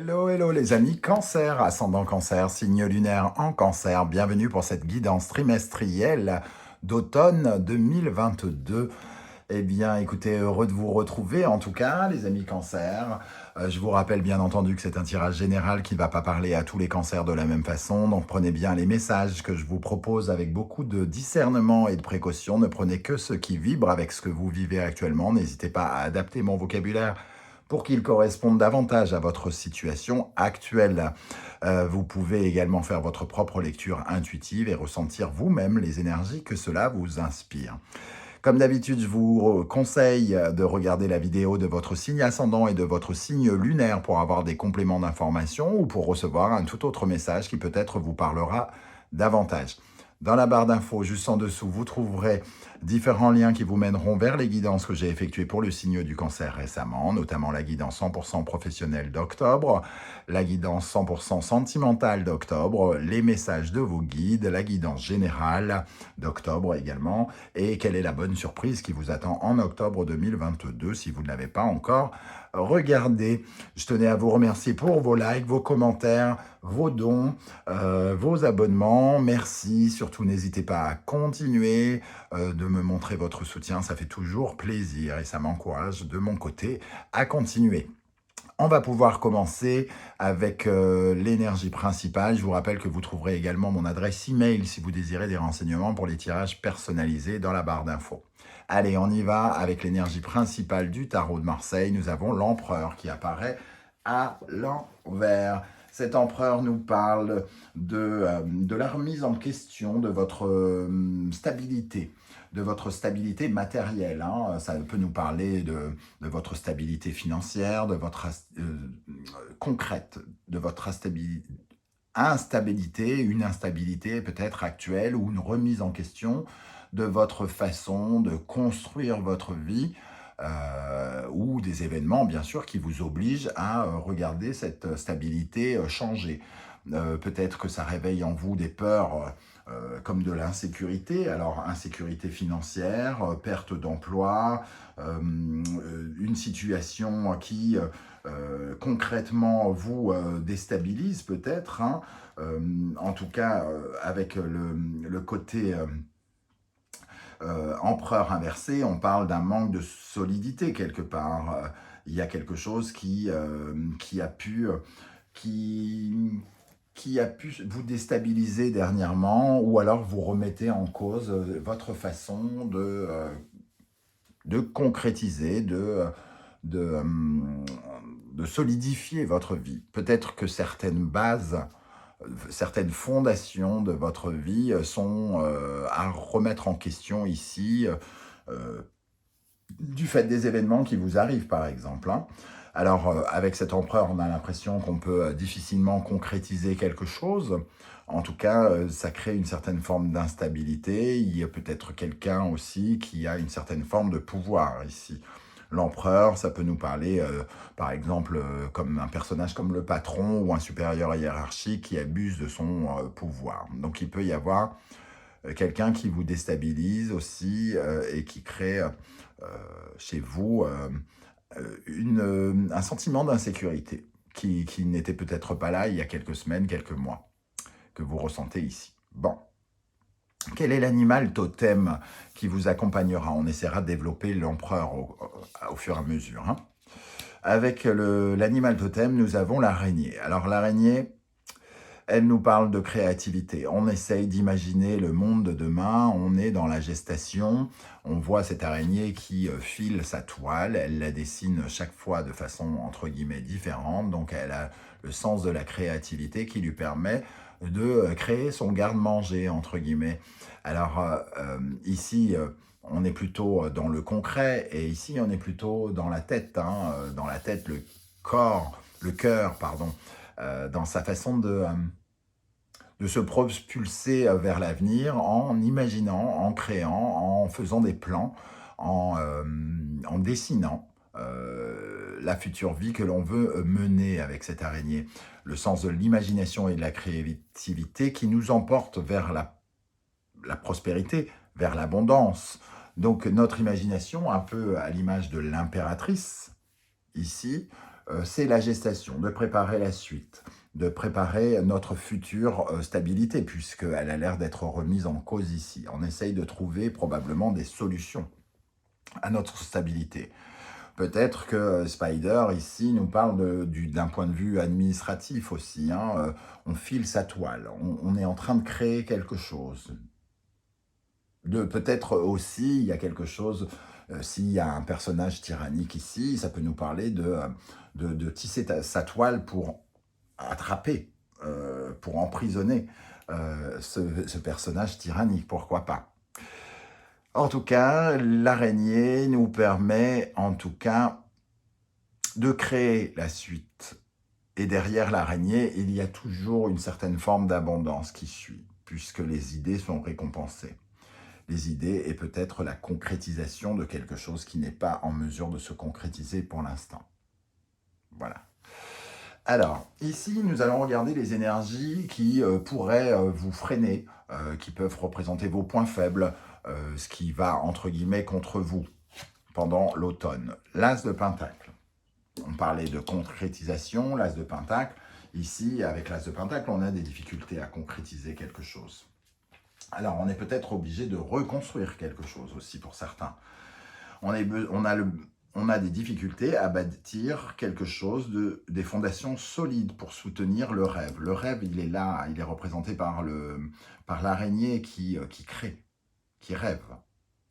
Hello, hello les amis Cancer, ascendant Cancer, signe lunaire en Cancer. Bienvenue pour cette guidance trimestrielle d'automne 2022. Eh bien, écoutez, heureux de vous retrouver en tout cas, les amis Cancer. Je vous rappelle bien entendu que c'est un tirage général qui ne va pas parler à tous les cancers de la même façon. Donc prenez bien les messages que je vous propose avec beaucoup de discernement et de précaution. Ne prenez que ce qui vibre avec ce que vous vivez actuellement. N'hésitez pas à adapter mon vocabulaire pour qu'il corresponde davantage à votre situation actuelle. Vous pouvez également faire votre propre lecture intuitive et ressentir vous-même les énergies que cela vous inspire. Comme d'habitude, je vous conseille de regarder la vidéo de votre signe ascendant et de votre signe lunaire pour avoir des compléments d'information ou pour recevoir un tout autre message qui peut-être vous parlera davantage. Dans la barre d'infos, juste en dessous, vous trouverez différents liens qui vous mèneront vers les guidances que j'ai effectuées pour le signe du cancer récemment, notamment la guidance 100% professionnelle d'octobre, la guidance 100% sentimentale d'octobre, les messages de vos guides, la guidance générale d'octobre également, et quelle est la bonne surprise qui vous attend en octobre 2022 si vous ne l'avez pas encore regardé. Je tenais à vous remercier pour vos likes, vos commentaires, vos dons, vos abonnements. Merci. Surtout, n'hésitez pas à continuer de me montrer votre soutien. Ça fait toujours plaisir et ça m'encourage de mon côté à continuer. On va pouvoir commencer avec l'énergie principale. Je vous rappelle que vous trouverez également mon adresse email si vous désirez des renseignements pour les tirages personnalisés dans la barre d'infos. Allez, on y va avec l'énergie principale du tarot de Marseille. Nous avons l'empereur qui apparaît à l'envers. Cet empereur nous parle de la remise en question de votre stabilité, de votre stabilité matérielle. Ça peut nous parler de votre stabilité financière, de votre concrète, de votre instabilité, une instabilité peut-être actuelle ou une remise en question de votre façon de construire votre vie, ou des événements, bien sûr, qui vous obligent à regarder cette stabilité changer. Peut-être que ça réveille en vous des peurs comme de l'insécurité, alors insécurité financière, perte d'emploi, une situation qui concrètement vous déstabilise peut-être, en tout cas avec le côté empereur inversé, on parle d'un manque de solidité quelque part. Il y a quelque chose qui a pu vous déstabiliser dernièrement, ou alors vous remettez en cause votre façon de concrétiser, de, de solidifier votre vie. Peut-être que certaines bases, certaines fondations de votre vie sont à remettre en question ici, du fait des événements qui vous arrivent, par exemple. Alors, avec cet empereur, on a l'impression qu'on peut difficilement concrétiser quelque chose. En tout cas, ça crée une certaine forme d'instabilité. Il y a peut-être quelqu'un aussi qui a une certaine forme de pouvoir ici. L'empereur, ça peut nous parler, par exemple, comme un personnage comme le patron ou un supérieur hiérarchique qui abuse de son pouvoir. Donc, il peut y avoir quelqu'un qui vous déstabilise aussi et qui crée chez vous un sentiment d'insécurité qui n'était peut-être pas là il y a quelques semaines, quelques mois, que vous ressentez ici. Bon. Quel est l'animal totem qui vous accompagnera? On essaiera de développer l'empereur au fur et à mesure. Avec l'animal totem, nous avons l'araignée. Alors l'araignée, elle nous parle de créativité. On essaye d'imaginer le monde de demain, on est dans la gestation, on voit cette araignée qui file sa toile, elle la dessine chaque fois de façon entre guillemets différente, donc elle a le sens de la créativité qui lui permet de créer son garde-manger entre guillemets. Alors ici, on est plutôt dans le concret et ici on est plutôt dans la tête, dans la tête, le cœur, pardon, dans sa façon de se propulser vers l'avenir en imaginant, en créant, en faisant des plans, en dessinant la future vie que l'on veut mener avec cette araignée. Le sens de l'imagination et de la créativité qui nous emporte vers la prospérité, vers l'abondance. Donc notre imagination, un peu à l'image de l'impératrice, ici, c'est la gestation, de préparer la suite, de préparer notre future stabilité, puisqu'elle a l'air d'être remise en cause ici. On essaye de trouver probablement des solutions à notre stabilité. Peut-être que Spider, ici, nous parle d'un point de vue administratif aussi. Hein. On file sa toile, on est en train de créer quelque chose. Peut-être aussi, il y a quelque chose, s'il y a un personnage tyrannique ici, ça peut nous parler de tisser sa toile pour attraper, pour emprisonner ce personnage tyrannique, pourquoi pas. En tout cas, l'araignée nous permet, en tout cas, de créer la suite. Et derrière l'araignée, il y a toujours une certaine forme d'abondance qui suit, puisque les idées sont récompensées. Les idées et peut-être la concrétisation de quelque chose qui n'est pas en mesure de se concrétiser pour l'instant. Voilà. Alors, ici, nous allons regarder les énergies qui pourraient vous freiner, qui peuvent représenter vos points faibles, ce qui va, entre guillemets, contre vous pendant l'automne. L'As de Pentacle. On parlait de concrétisation, l'As de Pentacle. Ici, avec l'As de Pentacle, on a des difficultés à concrétiser quelque chose. Alors, on est peut-être obligé de reconstruire quelque chose aussi pour certains. On a des difficultés à bâtir quelque chose, des fondations solides pour soutenir le rêve. Le rêve, il est là, il est représenté par l'araignée qui crée, qui rêve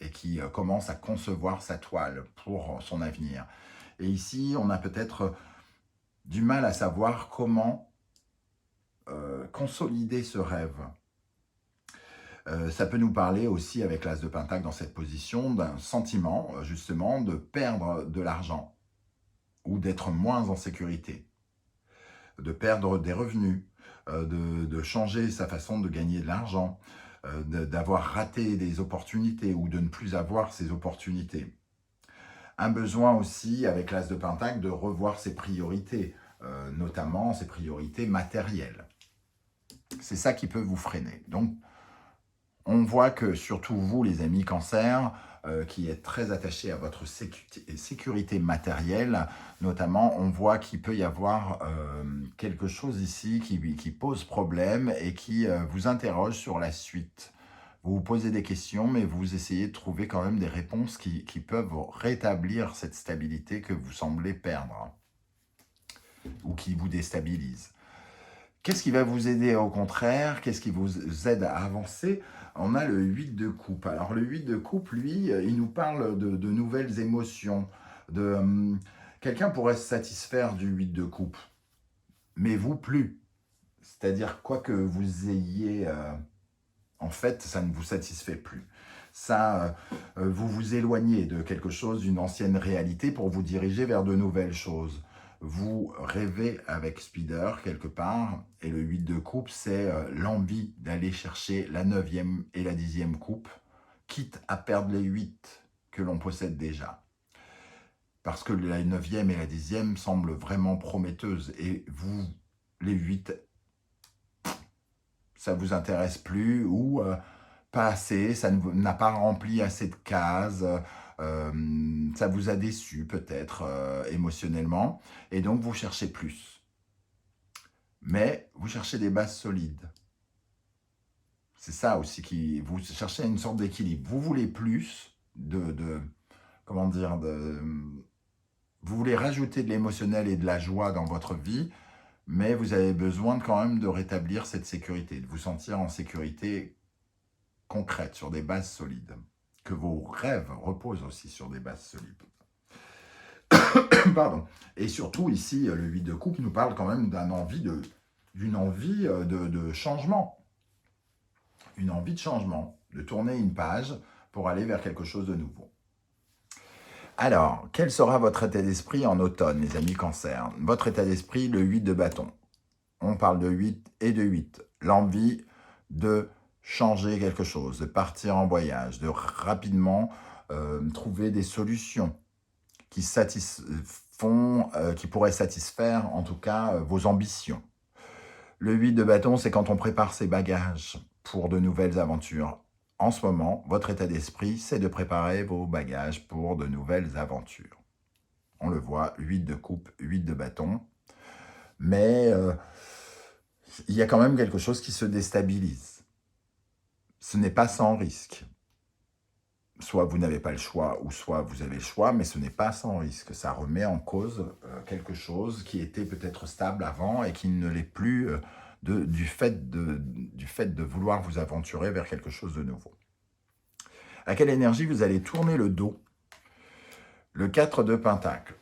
et qui commence à concevoir sa toile pour son avenir. Et ici, on a peut-être du mal à savoir comment consolider ce rêve. Ça peut nous parler aussi, avec l'As de Pentacle dans cette position, d'un sentiment, justement, de perdre de l'argent ou d'être moins en sécurité, de perdre des revenus, de changer sa façon de gagner de l'argent, d'avoir raté des opportunités ou de ne plus avoir ces opportunités. Un besoin aussi, avec l'As de Pentacle, de revoir ses priorités, notamment ses priorités matérielles. C'est ça qui peut vous freiner. Donc, on voit que surtout vous, les amis Cancer, qui êtes très attachés à votre sécurité matérielle, notamment, on voit qu'il peut y avoir quelque chose ici qui pose problème et qui vous interroge sur la suite. Vous vous posez des questions, mais vous essayez de trouver quand même des réponses qui peuvent rétablir cette stabilité que vous semblez perdre ou qui vous déstabilise. Qu'est-ce qui va vous aider au contraire? Qu'est-ce qui vous aide à avancer? On a le 8 de coupe. Alors le 8 de coupe, lui, il nous parle de nouvelles émotions. Quelqu'un pourrait se satisfaire du 8 de coupe, mais vous plus. C'est-à-dire quoi que vous ayez... en fait, ça ne vous satisfait plus. Ça, vous vous éloignez de quelque chose, d'une ancienne réalité pour vous diriger vers de nouvelles choses. Vous rêvez avec Spider quelque part, et le 8 de coupe, c'est l'envie d'aller chercher la 9e et la 10e coupe, quitte à perdre les 8 que l'on possède déjà. Parce que la 9e et la 10e semblent vraiment prometteuses, et vous, les 8, ça ne vous intéresse plus, ou pas assez, ça n'a pas rempli assez de cases, ça vous a déçu peut-être émotionnellement, et donc vous cherchez plus. Mais vous cherchez des bases solides. C'est ça aussi, vous cherchez une sorte d'équilibre. Vous voulez plus comment dire, vous voulez rajouter de l'émotionnel et de la joie dans votre vie, mais vous avez besoin quand même de rétablir cette sécurité, de vous sentir en sécurité concrète, sur des bases solides. Que vos rêves reposent aussi sur des bases solides. Pardon. Et surtout, ici, le 8 de coupe nous parle quand même d'une envie de changement. Une envie de changement, de tourner une page pour aller vers quelque chose de nouveau. Alors, quel sera votre état d'esprit en automne, les amis Cancer? Votre état d'esprit, le 8 de bâton. On parle de 8 et de 8. L'envie de changer quelque chose, de partir en voyage, de rapidement trouver des solutions qui pourraient satisfaire en tout cas vos ambitions. Le 8 de bâton, c'est quand on prépare ses bagages pour de nouvelles aventures. En ce moment, votre état d'esprit, c'est de préparer vos bagages pour de nouvelles aventures. On le voit, 8 de coupe, 8 de bâton. Mais il y a quand même quelque chose qui se déstabilise. Ce n'est pas sans risque. Soit vous n'avez pas le choix, ou soit vous avez le choix, mais ce n'est pas sans risque. Ça remet en cause quelque chose qui était peut-être stable avant et qui ne l'est plus du fait de vouloir vous aventurer vers quelque chose de nouveau. À quelle énergie vous allez tourner le dos? Le 4 de Pentacle.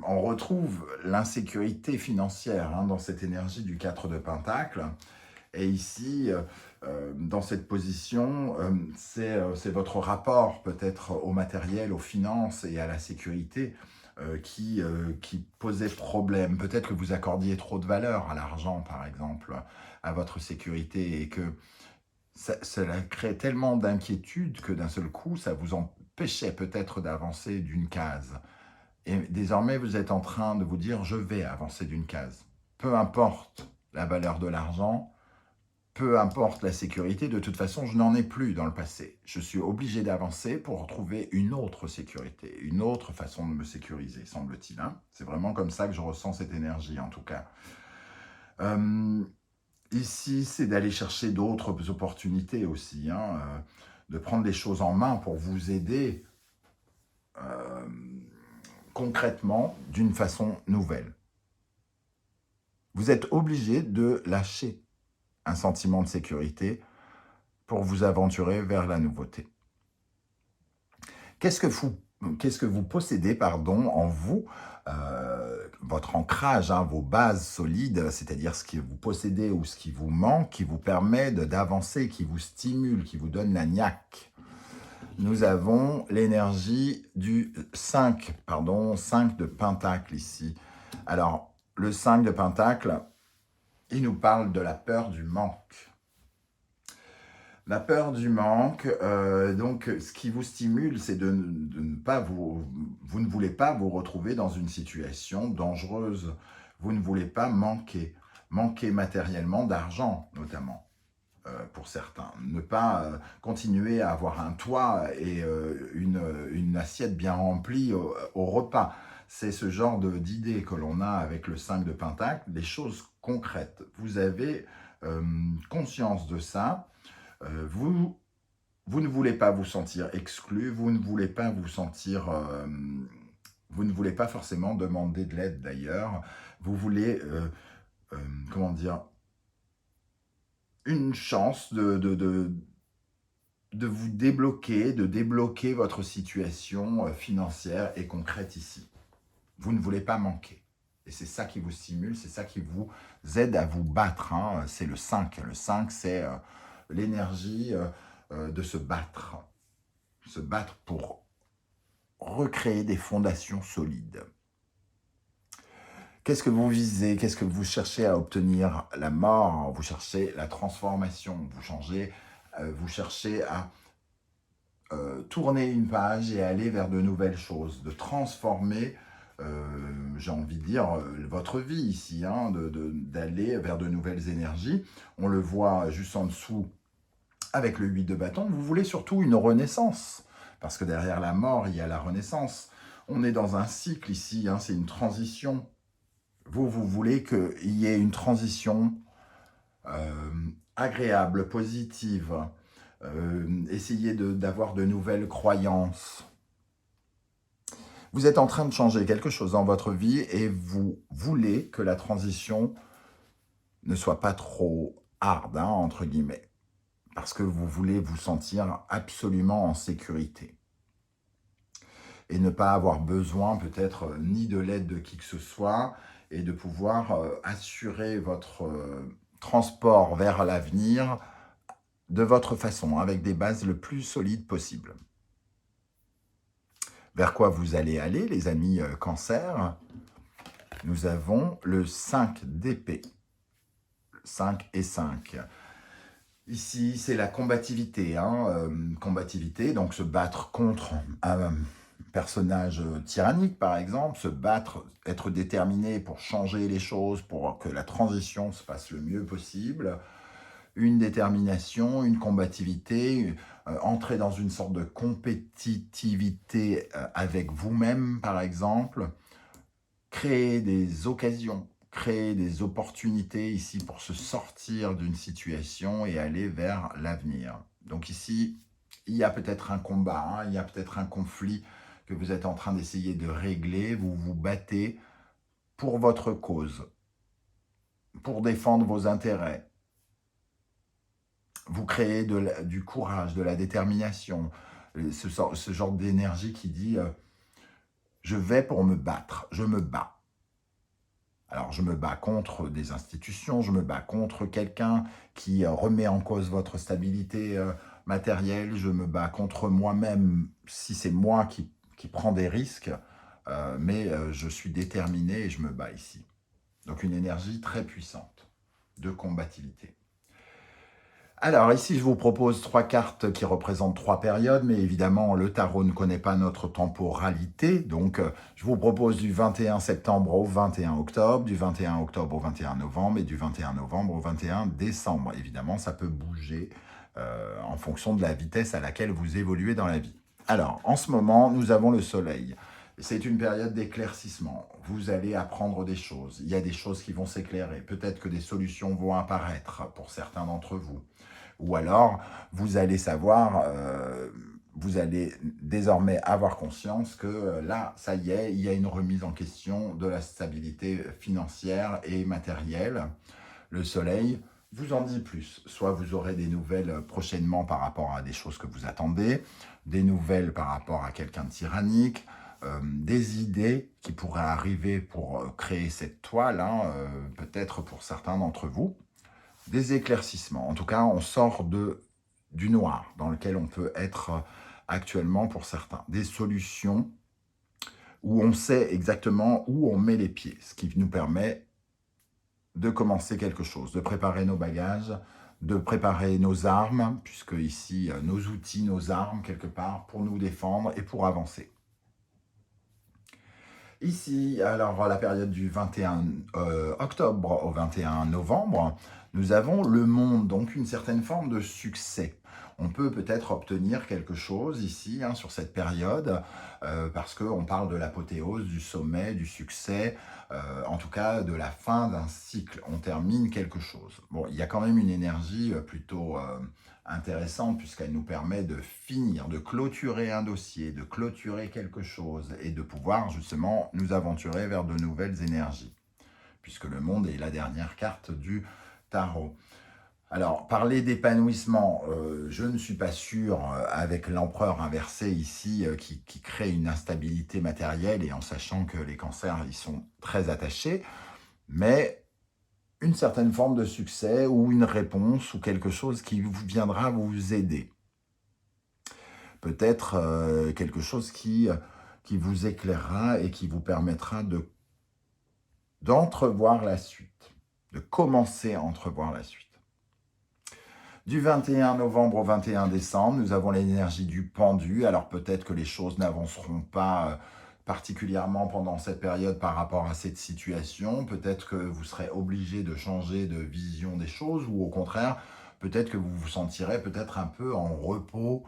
On retrouve l'insécurité financière dans cette énergie du 4 de Pentacle. Et ici, dans cette position, c'est votre rapport peut-être au matériel, aux finances et à la sécurité qui posait problème. Peut-être que vous accordiez trop de valeur à l'argent, par exemple, à votre sécurité, et que cela crée tellement d'inquiétude que d'un seul coup, ça vous empêchait peut-être d'avancer d'une case. Et désormais, vous êtes en train de vous dire « je vais avancer d'une case ». Peu importe la valeur de l'argent, peu importe la sécurité, de toute façon, je n'en ai plus dans le passé. Je suis obligé d'avancer pour retrouver une autre sécurité, une autre façon de me sécuriser, semble-t-il. C'est vraiment comme ça que je ressens cette énergie, en tout cas. Ici, c'est d'aller chercher d'autres opportunités aussi, de prendre les choses en main pour vous aider concrètement d'une façon nouvelle. Vous êtes obligé de lâcher un sentiment de sécurité pour vous aventurer vers la nouveauté. Qu'est-ce que vous possédez en vous, votre ancrage, vos bases solides, c'est-à-dire ce que vous possédez ou ce qui vous manque, qui vous permet d'avancer, qui vous stimule, qui vous donne la niaque. Nous avons l'énergie du 5 de Pentacle ici. Alors, le 5 de Pentacle, il nous parle de la peur du manque. La peur du manque, donc ce qui vous stimule, c'est de ne pas vous ne voulez pas vous retrouver dans une situation dangereuse. Vous ne voulez pas manquer matériellement d'argent notamment, pour certains. Ne pas continuer à avoir un toit et une assiette bien remplie au repas. C'est ce genre d'idée que l'on a avec le 5 de Pentacle, des choses concrètes. Vous avez conscience de ça. Vous ne voulez pas vous sentir exclu, vous ne voulez pas vous sentir... vous ne voulez pas forcément demander de l'aide d'ailleurs. Vous voulez, comment dire, une chance de vous débloquer, de débloquer votre situation financière et concrète ici. Vous ne voulez pas manquer. Et c'est ça qui vous stimule, c'est ça qui vous aide à vous battre. C'est le 5. Le 5, c'est l'énergie de se battre pour recréer des fondations solides. Qu'est-ce que vous visez? Qu'est-ce que vous cherchez à obtenir? La mort, vous cherchez la transformation, vous cherchez à tourner une page et aller vers de nouvelles choses, de transformer, j'ai envie de dire, votre vie ici, d'aller vers de nouvelles énergies. On le voit juste en dessous avec le 8 de bâton. Vous voulez surtout une renaissance, parce que derrière la mort, il y a la renaissance. On est dans un cycle ici, c'est une transition. Vous voulez qu'il y ait une transition agréable, positive. Essayez d'avoir de nouvelles croyances. Vous êtes en train de changer quelque chose dans votre vie et vous voulez que la transition ne soit pas trop hard, entre guillemets, parce que vous voulez vous sentir absolument en sécurité et ne pas avoir besoin peut-être ni de l'aide de qui que ce soit et de pouvoir assurer votre transport vers l'avenir de votre façon, avec des bases le plus solides possible. Vers quoi vous allez aller, les amis Cancer? Nous avons le 5 d'épée. 5 et 5. Ici, c'est la combativité. Combativité, donc se battre contre un personnage tyrannique, par exemple, se battre, être déterminé pour changer les choses, pour que la transition se passe le mieux possible. Une détermination, une combativité, entrer dans une sorte de compétitivité avec vous-même, par exemple, créer des occasions, créer des opportunités ici pour se sortir d'une situation et aller vers l'avenir. Donc ici, il y a peut-être un combat, hein, il y a peut-être un conflit que vous êtes en train d'essayer de régler. Vous vous battez pour votre cause, pour défendre vos intérêts. Vous créez du courage, de la détermination, ce genre d'énergie qui dit je vais pour me battre, je me bats. Alors, je me bats contre des institutions, je me bats contre quelqu'un qui remet en cause votre stabilité matérielle, je me bats contre moi-même si c'est moi qui prends des risques, mais je suis déterminé et je me bats ici. Donc, une énergie très puissante de combativité. Alors ici, je vous propose 3 cartes qui représentent 3 périodes, mais évidemment, le tarot ne connaît pas notre temporalité. Donc, je vous propose du 21 septembre au 21 octobre, du 21 octobre au 21 novembre et du 21 novembre au 21 décembre. Évidemment, ça peut bouger en fonction de la vitesse à laquelle vous évoluez dans la vie. Alors, en ce moment, nous avons le soleil. C'est une période d'éclaircissement. Vous allez apprendre des choses. Il y a des choses qui vont s'éclairer. Peut-être que des solutions vont apparaître pour certains d'entre vous. Ou alors, vous allez savoir, vous allez désormais avoir conscience que là, ça y est, il y a une remise en question de la stabilité financière et matérielle. Le soleil vous en dit plus. Soit vous aurez des nouvelles prochainement par rapport à des choses que vous attendez, des nouvelles par rapport à quelqu'un de tyrannique, des idées qui pourraient arriver pour créer cette toile, hein, peut-être pour certains d'entre vous. Des éclaircissements. En tout cas, on sort du noir dans lequel on peut être actuellement pour certains. Des solutions où on sait exactement où on met les pieds, ce qui nous permet de commencer quelque chose, de préparer nos bagages, de préparer nos armes, puisque ici, nos outils, nos armes, quelque part, pour nous défendre et pour avancer. Ici, alors la période du 21 octobre au 21 novembre, nous avons le monde, donc une certaine forme de succès. On peut peut-être obtenir quelque chose ici, hein, sur cette période, parce qu'on parle de l'apothéose, du sommet, du succès, en tout cas de la fin d'un cycle. On termine quelque chose. Bon, il y a quand même une énergie plutôt intéressante puisqu'elle nous permet de finir, de clôturer un dossier, de clôturer quelque chose et de pouvoir justement nous aventurer vers de nouvelles énergies, puisque le monde est la dernière carte du tarot. Alors, parler d'épanouissement, je ne suis pas sûr, avec l'empereur inversé ici, qui crée une instabilité matérielle et en sachant que les cancers y sont très attachés, mais une certaine forme de succès ou une réponse ou quelque chose qui viendra vous aider. Peut-être quelque chose qui vous éclairera et qui vous permettra d'entrevoir la suite, de commencer à entrevoir la suite. Du 21 novembre au 21 décembre, nous avons l'énergie du pendu. Alors peut-être que les choses n'avanceront pas particulièrement pendant cette période par rapport à cette situation. Peut-être que vous serez obligé de changer de vision des choses ou au contraire, peut-être que vous vous sentirez peut-être un peu en repos,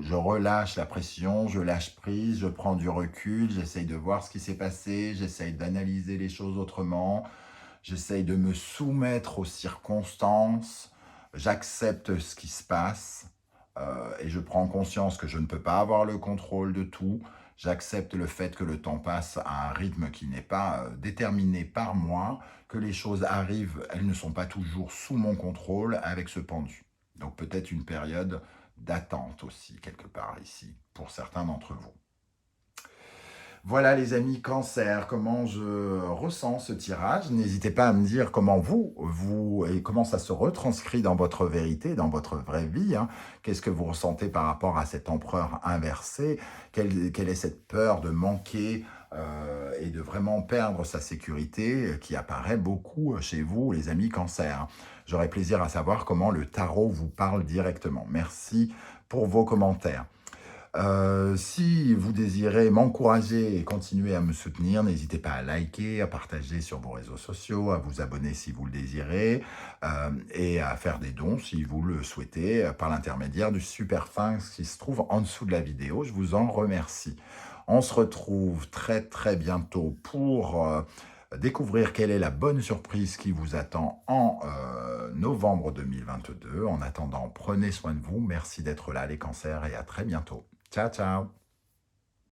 je relâche la pression, je lâche prise, je prends du recul, j'essaye de voir ce qui s'est passé, j'essaye d'analyser les choses autrement. J'essaye de me soumettre aux circonstances, j'accepte ce qui se passe et je prends conscience que je ne peux pas avoir le contrôle de tout. J'accepte le fait que le temps passe à un rythme qui n'est pas déterminé par moi, que les choses arrivent, elles ne sont pas toujours sous mon contrôle avec ce pendu. Donc peut-être une période d'attente aussi, quelque part ici, pour certains d'entre vous. Voilà les amis Cancer, comment je ressens ce tirage. N'hésitez pas à me dire comment et comment ça se retranscrit dans votre vérité, dans votre vraie vie. Hein. Qu'est-ce que vous ressentez par rapport à cet empereur inversé? Quelle est cette peur de manquer et de vraiment perdre sa sécurité qui apparaît beaucoup chez vous, les amis Cancer? J'aurais plaisir à savoir comment le tarot vous parle directement. Merci pour vos commentaires. Si vous désirez m'encourager et continuer à me soutenir, n'hésitez pas à liker, à partager sur vos réseaux sociaux, à vous abonner si vous le désirez, et à faire des dons si vous le souhaitez, par l'intermédiaire du super fin qui se trouve en dessous de la vidéo. Je vous en remercie. On se retrouve très très bientôt pour découvrir quelle est la bonne surprise qui vous attend en novembre 2022. En attendant, prenez soin de vous. Merci d'être là les cancers et à très bientôt. Ciao ciao.